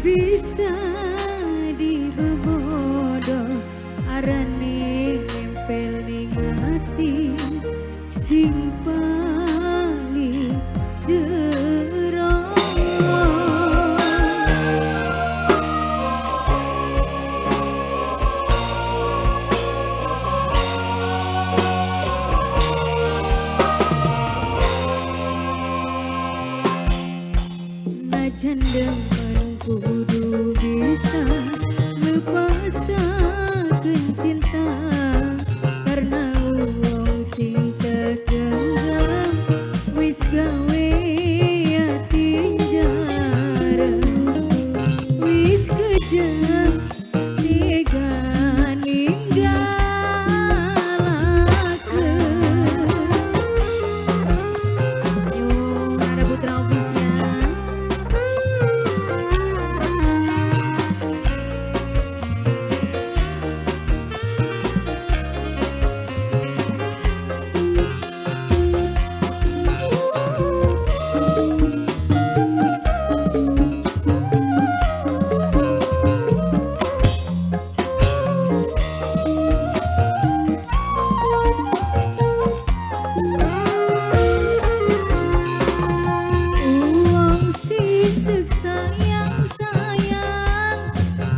bisa dibebodo arane nempel ning ati sing paling jero. Najan demen kudu bisa lepasakeun cinta karena wong sing tergenggam wis gawe ati jara wis kejam tega ninggalakeun. Yo ada Putra Official.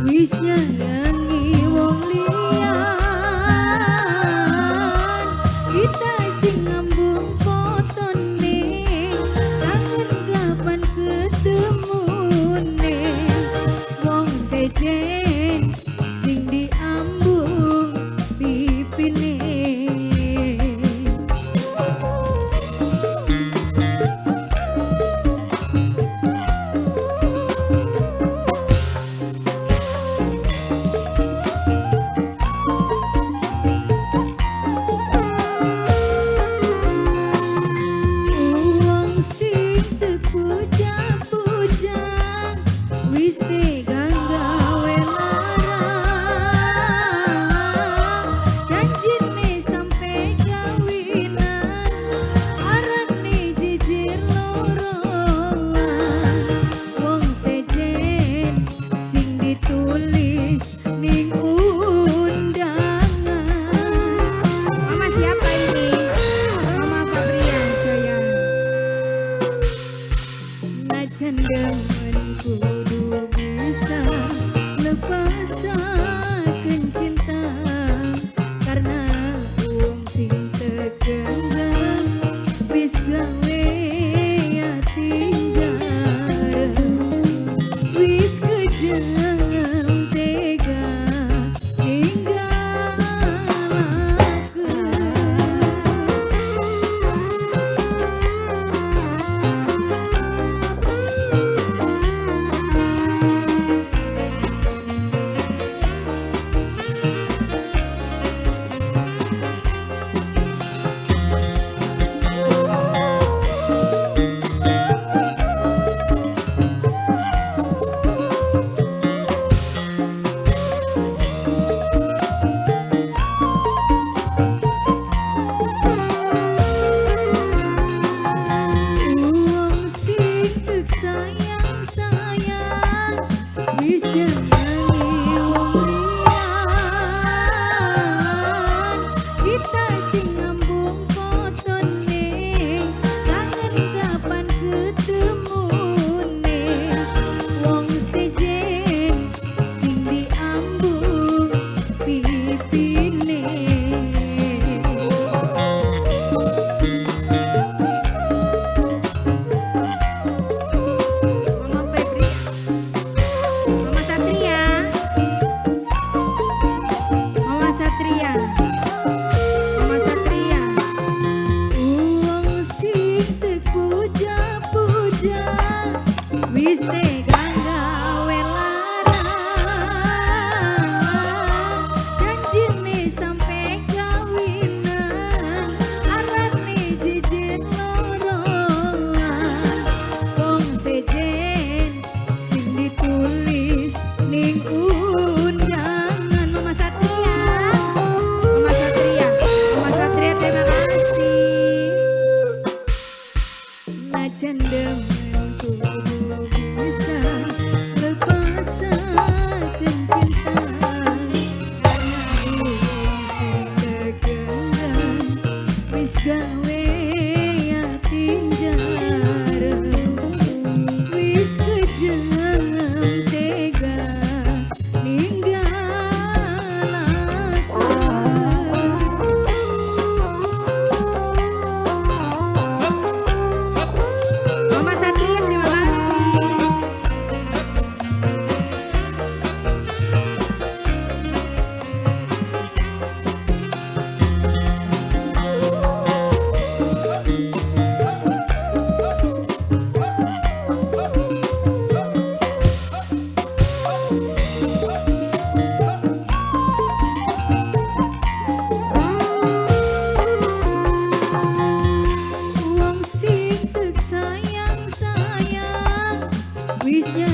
Wis nyayangi wong liyan kita sing ngambung fotone kangen kapan ketemune wong sejen sing diambung pipine. Wis tegang gawe larang janjine sampe kawinan arane jijir loroan wong sejen sing ditulis ning undangan. Mama siapa ini? Mama Fabrian sayang. Najan demen kudu bisa lepasakeun cinta karena wong sing tergenggam wis gawe ati jara wis kejam tega sayang wis nyayangi wong liyan kita sing ngambung fotone kangen kapan ketemune wong sejen sing diambung pipine. Mama Satria, wong sing terpuja-puja wis tegang gawe larang janjine sampe kawinan arane jijik loroan wong sejen sing ditulis ning undangan. Mama Satria, terima kasih. Najan demen kudu bisa Gisnya